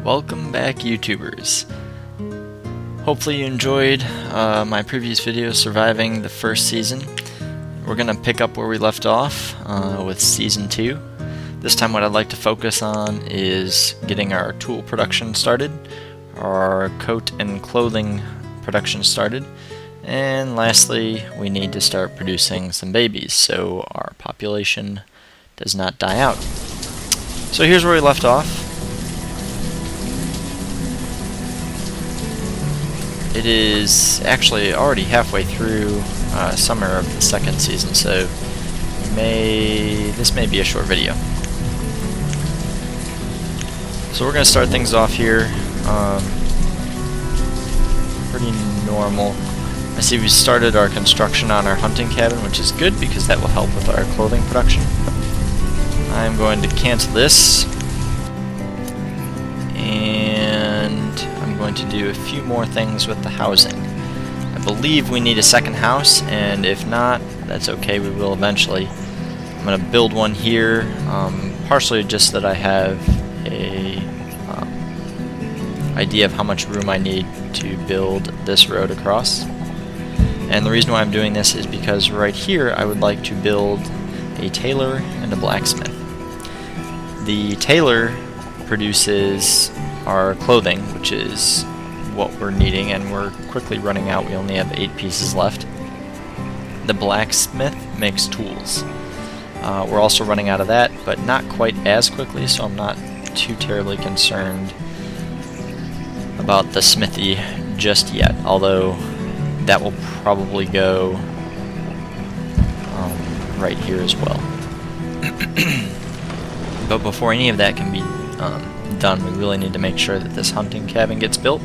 Welcome back, YouTubers. Hopefully you enjoyed my previous video surviving the first season. We're going to pick up where we left off with Season 2. This time what I'd like to focus on is getting our tool production started, our coat and clothing production started, and lastly we need to start producing some babies so our population does not die out. So here's where we left off. It is actually already halfway through summer of the second season, so this may be a short video. So we're going to start things off here. Pretty normal. I see we started our construction on our hunting cabin, which is good because that will help with our clothing production. I'm going to cancel this, and I'm going to do a few more things with the housing. I believe we need a second house, and if not, that's okay, we will eventually. I'm going to build one here, partially just that I have a idea of how much room I need to build this road across. And the reason why I'm doing this is because right here I would like to build a tailor and a blacksmith. The tailor produces our clothing, which is what we're needing, and we're quickly running out. We only have 8 pieces left. The blacksmith makes tools. We're also running out of that, but not quite as quickly, so I'm not too terribly concerned about the smithy just yet, although that will probably go right here as well. But before any of that can be done, we really need to make sure that this hunting cabin gets built.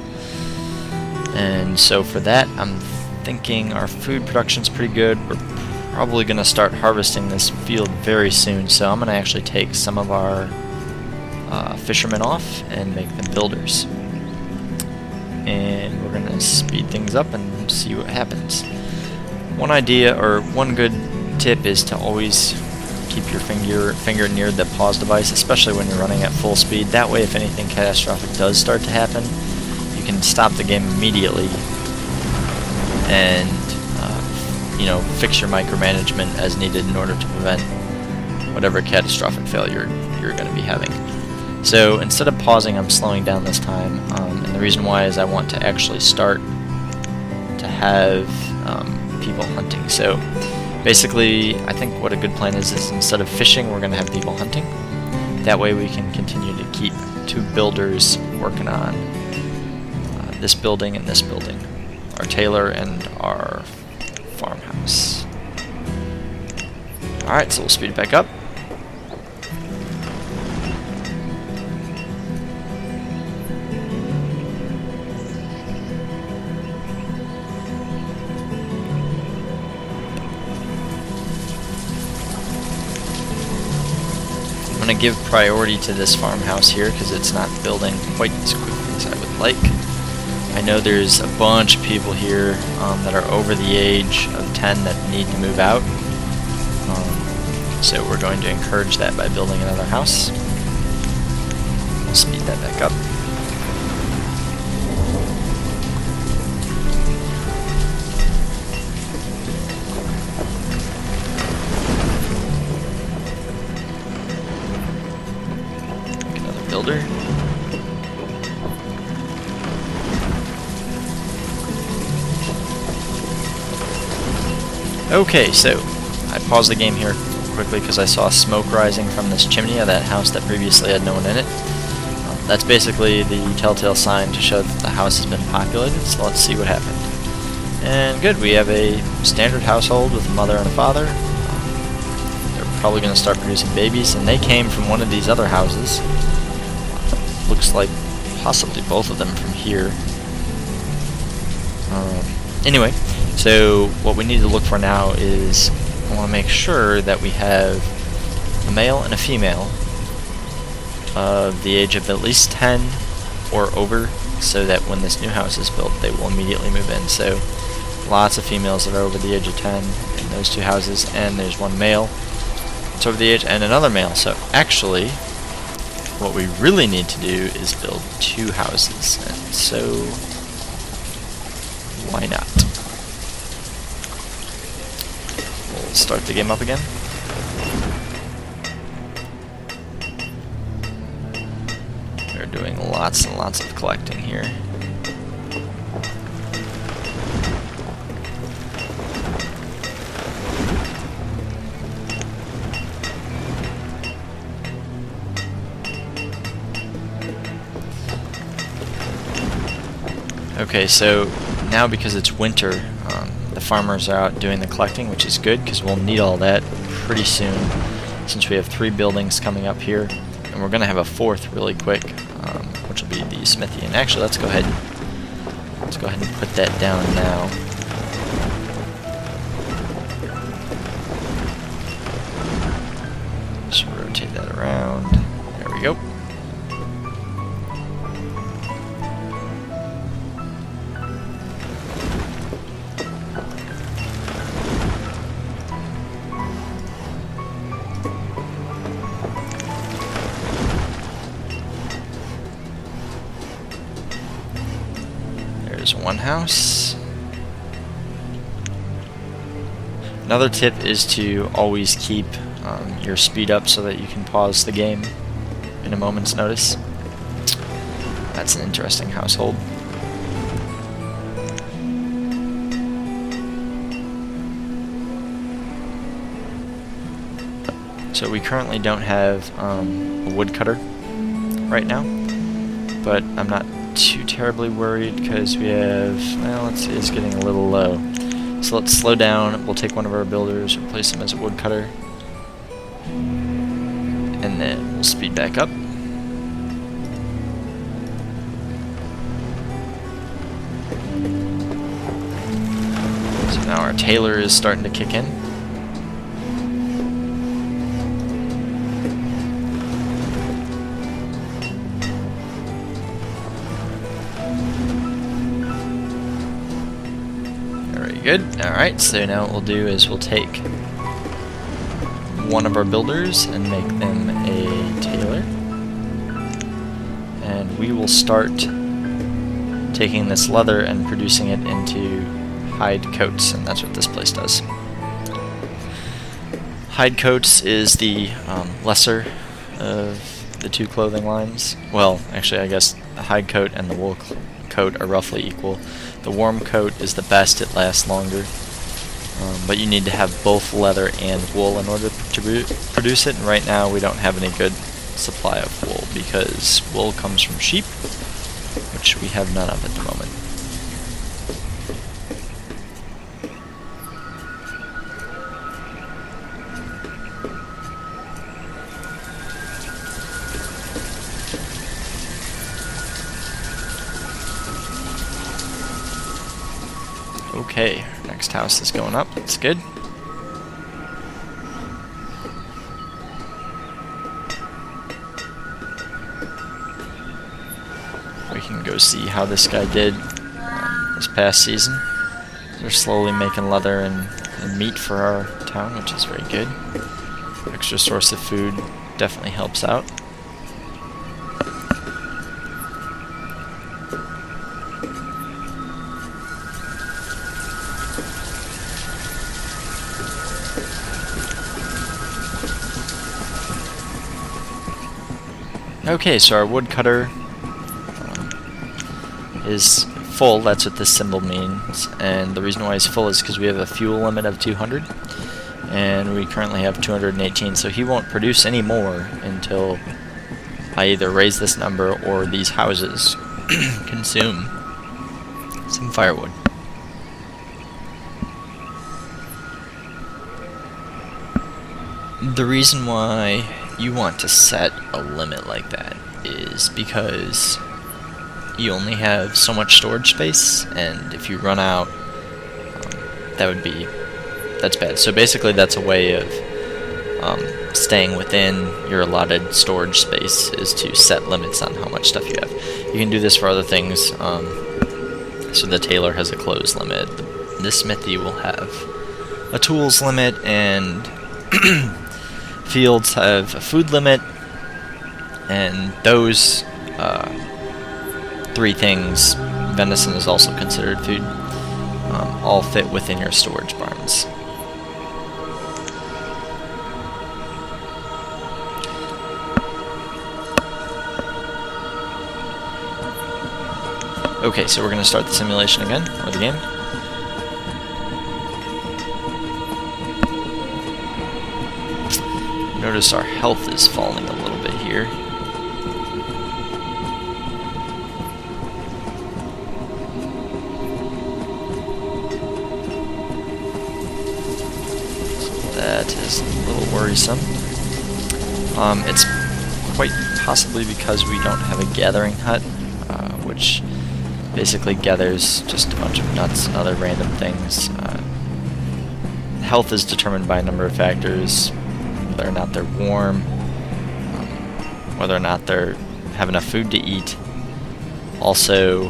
And so for that, I'm thinking our food production's pretty good. We're probably going to start harvesting this field very soon, so I'm going to actually take some of our fishermen off and make them builders. And we're going to speed things up and see what happens. One idea, or one good tip, is to always keep your finger near the pause device, especially when you're running at full speed. That way, if anything catastrophic does start to happen, you can stop the game immediately and fix your micromanagement as needed in order to prevent whatever catastrophic failure you're going to be having. So instead of pausing, I'm slowing down this time, and the reason why is I want to actually start to have people hunting. So basically, I think what a good plan is instead of fishing, we're going to have people hunting. That way we can continue to keep 2 builders working on this building and this building, our tailor and our farmhouse. Alright, so we'll speed it back up. I'm going to give priority to this farmhouse here because it's not building quite as quickly as I would like. I know there's a bunch of people here that are over the age of 10 that need to move out. So we're going to encourage that by building another house. We'll speed that back up. Builder. Okay, so I paused the game here quickly because I saw smoke rising from this chimney of that house that previously had no one in it. That's basically the telltale sign to show that the house has been populated, so let's see what happened. And good, we have a standard household with a mother and a father. They're probably going to start producing babies, and they came from one of these other houses. Looks like possibly both of them from here. Anyway, so what we need to look for now is I want to make sure that we have a male and a female of the age of at least 10 or over, so that when this new house is built they will immediately move in. So lots of females that are over the age of 10 in those 2 houses, and there's one male that's over the age and another male. So actually what we really need to do is build 2 houses, and so why not? We'll start the game up again. We're doing lots and lots of collecting here. Okay, so now because it's winter, the farmers are out doing the collecting, which is good because we'll need all that pretty soon since we have 3 buildings coming up here, and we're going to have a 4th really quick, which will be the smithy. And actually, let's go ahead and put that down now. Just rotate that around. There we go. One house. Another tip is to always keep your speed up so that you can pause the game in a moment's notice. That's an interesting household. So we currently don't have a woodcutter right now, but I'm not too terribly worried because we have, well, let's see, it's getting a little low. So let's slow down. We'll take one of our builders, replace him as a woodcutter, and then we'll speed back up. So now our Tailor is starting to kick in. Good. Alright, so now what we'll do is we'll take one of our builders and make them a Tailor. And we will start taking this leather and producing it into hide coats, and that's what this place does. Hide coats is the lesser of the 2 clothing lines. Well, actually, I guess the hide coat and the wool coat are roughly equal. The warm coat is the best, it lasts longer, but you need to have both leather and wool in order to produce it, and right now we don't have any good supply of wool because wool comes from sheep, which we have none of at the moment. Okay, next house is going up. That's good. We can go see how this guy did this past season. They're slowly making leather and meat for our town, which is very good. Extra source of food definitely helps out. Okay, so our woodcutter is full, that's what this symbol means, and the reason why it's full is because we have a fuel limit of 200, and we currently have 218, so he won't produce any more until I either raise this number or these houses consume some firewood. The reason why you want to set a limit like that is because you only have so much storage space, and if you run out, that's bad. So basically that's a way of staying within your allotted storage space, is to set limits on how much stuff you have. You can do this for other things. So the Tailor has a clothes limit, the smithy will have a tools limit, and fields have a food limit, And those three things, venison is also considered food, all fit within your storage barns. Okay, so we're going to start the simulation again, or the game. Notice our health is falling a little bit here. So that is a little worrisome. It's quite possibly because we don't have a gathering hut, which basically gathers just a bunch of nuts and other random things. Health is determined by a number of factors, whether or not they're warm, whether or not they have enough food to eat, also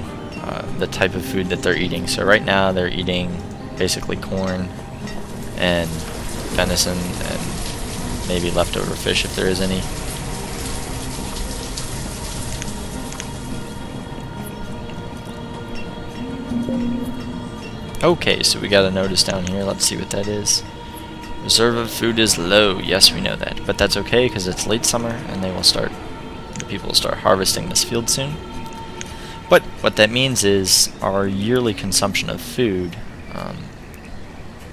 the type of food that they're eating. So right now they're eating basically corn and venison and maybe leftover fish if there is any. Okay, so we got a notice down here. Let's see what that is. Reserve of food is low. Yes, we know that, but that's okay because it's late summer and the people will start harvesting this field soon. But what that means is our yearly consumption of food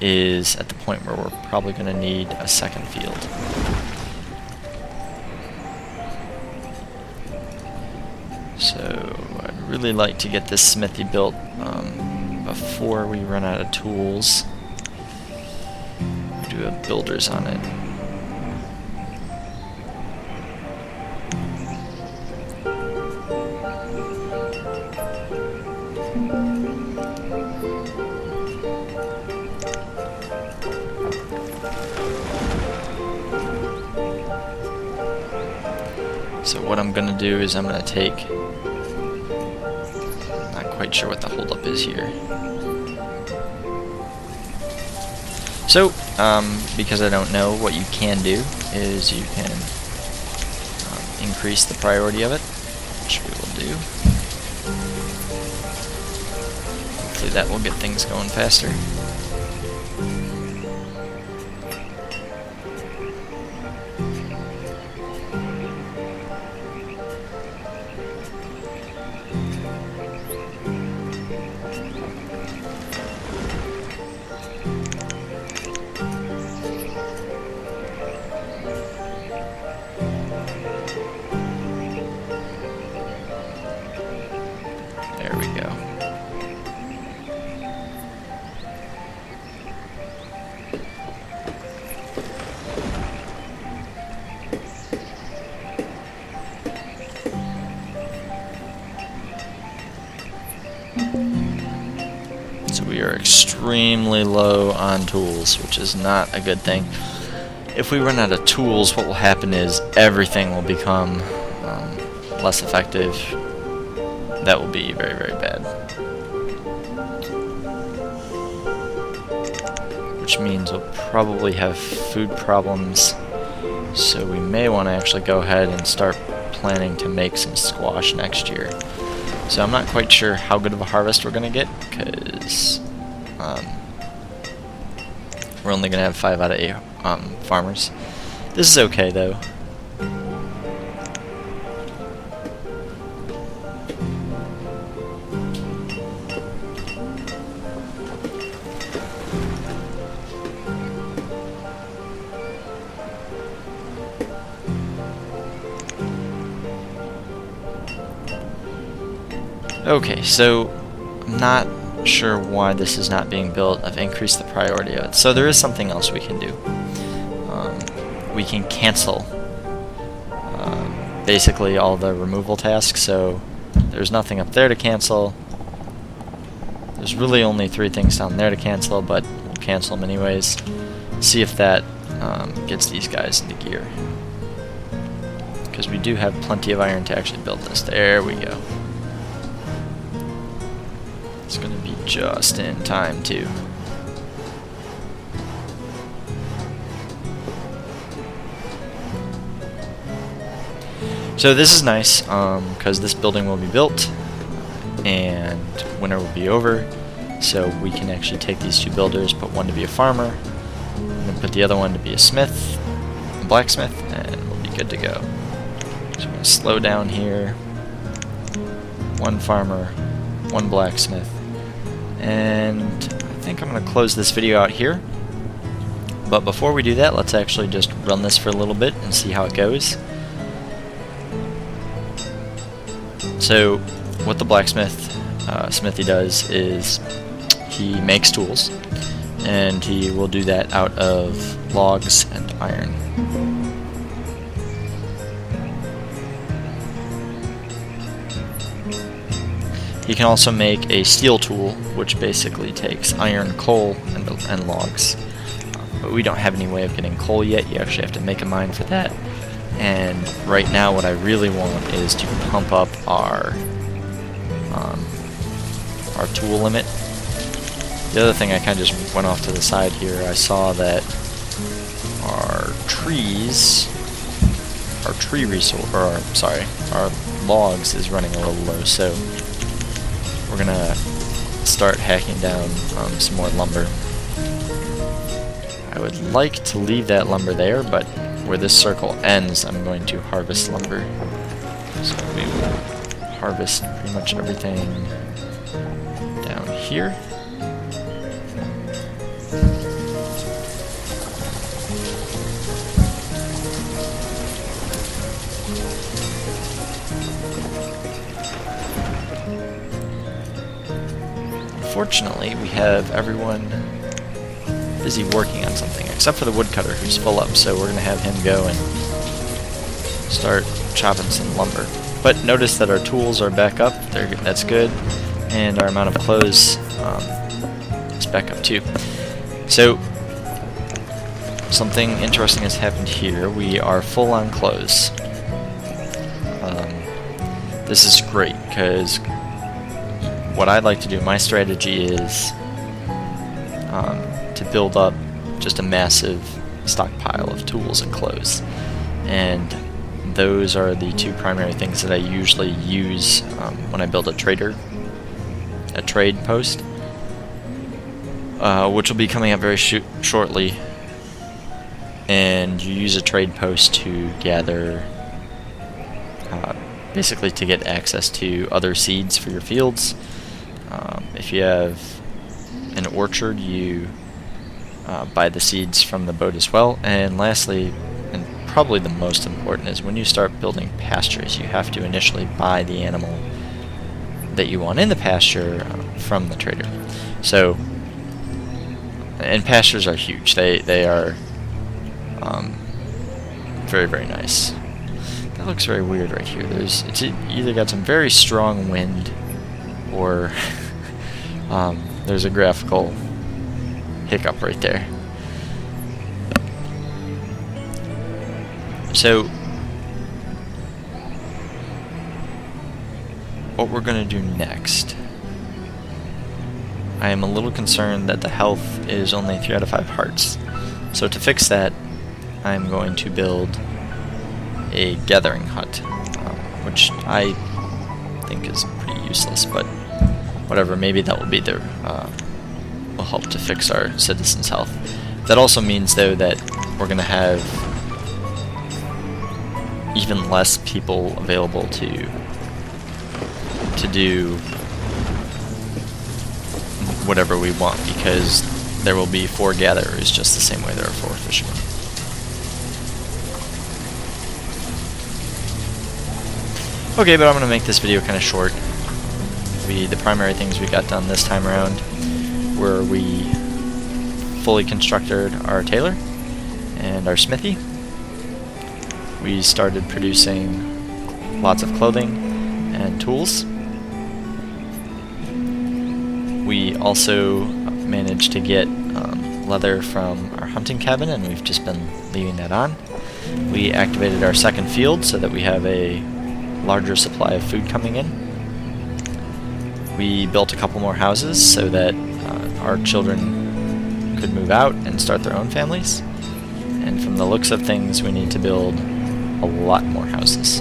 is at the point where we're probably going to need a second field. So I'd really like to get this smithy built before we run out of tools. We do have builders on it. So what I'm going to do is I'm going to take, not quite sure what the holdup is here. So, because I don't know, what you can do is you can increase the priority of it, which we will do. Hopefully that will get things going faster. There we go. So we are extremely low on tools, which is not a good thing. If we run out of tools, what will happen is everything will become less effective. That will be very, very bad. Which means we'll probably have food problems, so we may want to actually go ahead and start planning to make some squash next year. So I'm not quite sure how good of a harvest we're going to get, because we're only going to have 5 out of 8 farmers. This is okay, though. Okay, so I'm not sure why this is not being built. I've increased the priority of it. So there is something else we can do. We can cancel basically all the removal tasks, so there's nothing up there to cancel. There's really only 3 things down there to cancel, but we'll cancel them anyways. See if that gets these guys into gear. Because we do have plenty of iron to actually build this. There we go. It's going to be just in time, too. So this is nice because this building will be built and winter will be over, so we can actually take these two builders, put one to be a farmer, and then put the other one to be a smith, a blacksmith, and we'll be good to go. So we're going to slow down here. One farmer, one blacksmith, and I think I'm going to close this video out here. But before we do that, let's actually just run this for a little bit and see how it goes. So what the blacksmith smithy does is he makes tools, and he will do that out of logs and iron. He can also make a steel tool, which basically takes iron, coal, and logs. But we don't have any way of getting coal yet. You actually have to make a mine for that. And right now what I really want is to pump up our tool limit. The other thing, I kind of just went off to the side here, I saw that our our logs is running a little low, so we're gonna start hacking down some more lumber. I would like to leave that lumber there, but where this circle ends, I'm going to harvest lumber. So we will harvest pretty much everything down here. Unfortunately, we have everyone busy working on something, except for the woodcutter, who's full up, so we're going to have him go and start chopping some lumber. But notice that our tools are back up, that's good, and our amount of clothes is back up too. So, something interesting has happened here. We are full on clothes. This is great, because what I'd like to do, my strategy is to build up just a massive stockpile of tools and clothes, and those are the two primary things that I usually use when I build a trade post, which will be coming up very shortly. And you use a trade post to gather, basically to get access to other seeds for your fields. If you have an orchard, you buy the seeds from the boat as well. And lastly, and probably the most important, is when you start building pastures, you have to initially buy the animal that you want in the pasture from the trader. So, and pastures are huge. They are very, very nice. That looks very weird right here. It's either got some very strong wind, or there's a graphical hiccup right there. So what we're going to do next, I am a little concerned that the health is only 3 out of 5 hearts. So to fix that, I'm going to build a gathering hut, which I think is pretty useless, but whatever, maybe that will be the will help to fix our citizens' health. That also means, though, that we're going to have even less people available to do whatever we want, because there will be 4 gatherers just the same way there are 4 fishermen. Okay, but I'm going to make this video kind of short. The primary things we got done this time around were we fully constructed our tailor and our smithy. We started producing lots of clothing and tools. We also managed to get leather from our hunting cabin, and we've just been leaving that on. We activated our second field so that we have a larger supply of food coming in. We built a couple more houses so that our children could move out and start their own families. And from the looks of things, we need to build a lot more houses.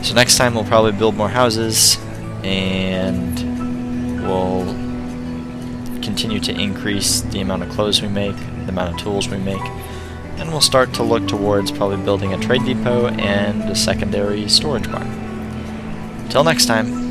So next time we'll probably build more houses, and we'll continue to increase the amount of clothes we make, the amount of tools we make, and we'll start to look towards probably building a trade depot and a secondary storage barn. Till next time.